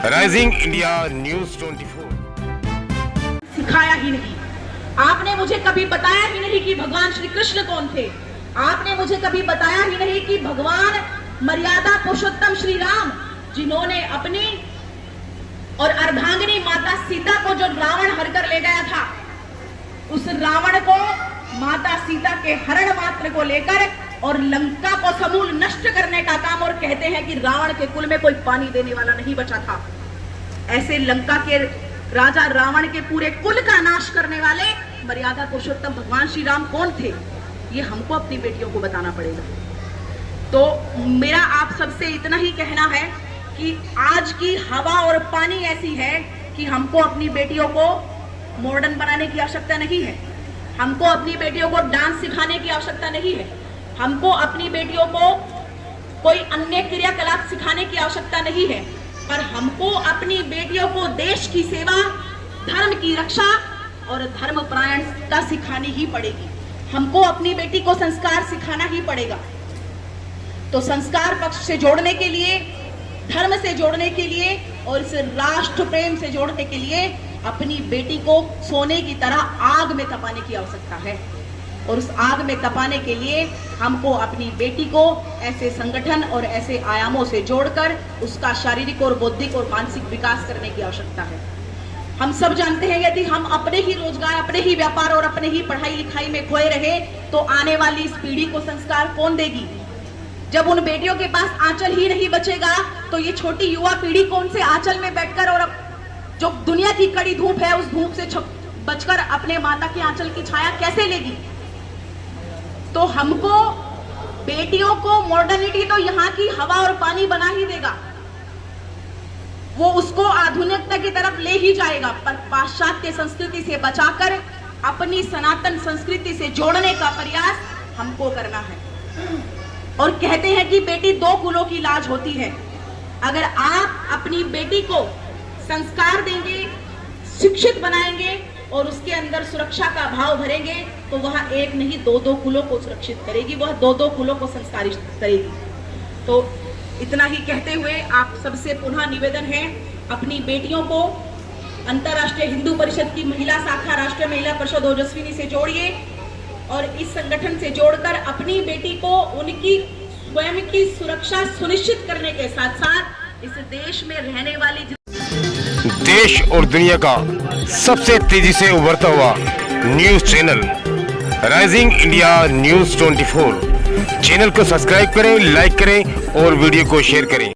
Rising India news 24। सिखाया ही नहीं। आपने मुझे कभी बताया ही नहीं कि भगवान श्री कृष्ण कौन थे। आपने मुझे कभी बताया ही नहीं कि भगवान मर्यादा पुरुषोत्तम श्री राम, जिन्होंने अपनी और अर्धांगिनी माता सीता को जो रावण हर कर ले गया था, उस रावण को माता सीता के हरण मात्र को लेकर और लंका को समूल नष्ट करने का काम, और कहते हैं कि रावण के कुल में कोई पानी देने वाला नहीं बचा था। ऐसे लंका के राजा रावण के पूरे कुल का नाश करने वाले मर्यादा पुरुषोत्तम भगवान श्री राम कौन थे, ये हमको अपनी बेटियों को बताना पड़ेगा। तो मेरा आप सबसे इतना ही कहना है कि आज की हवा और पानी ऐसी है कि हमको अपनी बेटियों को मॉडर्न बनाने की आवश्यकता नहीं है। हमको अपनी बेटियों को डांस सिखाने की आवश्यकता नहीं है। हमको अपनी बेटियों को कोई अन्य क्रियाकलाप सिखाने की आवश्यकता नहीं है, पर हमको अपनी बेटियों को देश की सेवा, धर्म की रक्षा और धर्म परायणता सिखानी ही पड़ेगी। हमको अपनी बेटी को संस्कार सिखाना ही पड़ेगा। तो संस्कार पक्ष से जोड़ने के लिए, धर्म से जोड़ने के लिए और इस राष्ट्र प्रेम से जोड़ने के लिए अपनी बेटी को सोने की तरह आग में तपाने की आवश्यकता है। और उस आग में तपाने के लिए हमको अपनी बेटी को ऐसे संगठन और ऐसे आयामों से जोड़कर उसका शारीरिक और बौद्धिक और मानसिक विकास करने की आवश्यकता है। हम सब जानते हैं यदि हम अपने ही रोजगार, अपने ही व्यापार और अपने ही पढ़ाई लिखाई में खोए रहे तो आने वाली इस पीढ़ी को संस्कार कौन देगी। जब उन बेटियों के पास आंचल ही नहीं बचेगा तो ये छोटी युवा पीढ़ी कौन से आंचल में बैठकर और जो दुनिया की कड़ी धूप है उस धूप से बचकर अपने माता के आंचल की छाया कैसे लेगी। तो हमको बेटियों को मॉडर्निटी तो यहाँ की हवा और पानी बना ही देगा, वो उसको आधुनिकता की तरफ ले ही जाएगा, पर पाश्चात्य संस्कृति से बचाकर अपनी सनातन संस्कृति से जोड़ने का प्रयास हमको करना है। और कहते हैं कि बेटी दो कुलों की लाज होती है। अगर आप अपनी बेटी को संस्कार देंगे, शिक्षित बनाएंगे और उसके अंदर सुरक्षा का भाव भरेंगे तो वह एक नहीं दो कुलों को सुरक्षित करेगी, वह दो कुलों को संस्कारित करेगी। तो इतना ही कहते हुए आप सबसे पुनः निवेदन है, अपनी बेटियों को अंतर्राष्ट्रीय हिंदू परिषद की महिला शाखा राष्ट्रीय महिला परिषद ओजस्विनी से जोड़िए और इस संगठन से जोड़कर अपनी बेटी को उनकी स्वयं की सुरक्षा सुनिश्चित करने के साथ साथ इस देश में रहने वाली देश और दुनिया का सबसे तेजी से उभरता हुआ news channel rising India news 24 channel को सब्सक्राइब करें, लाइक करें और वीडियो को शेयर करें।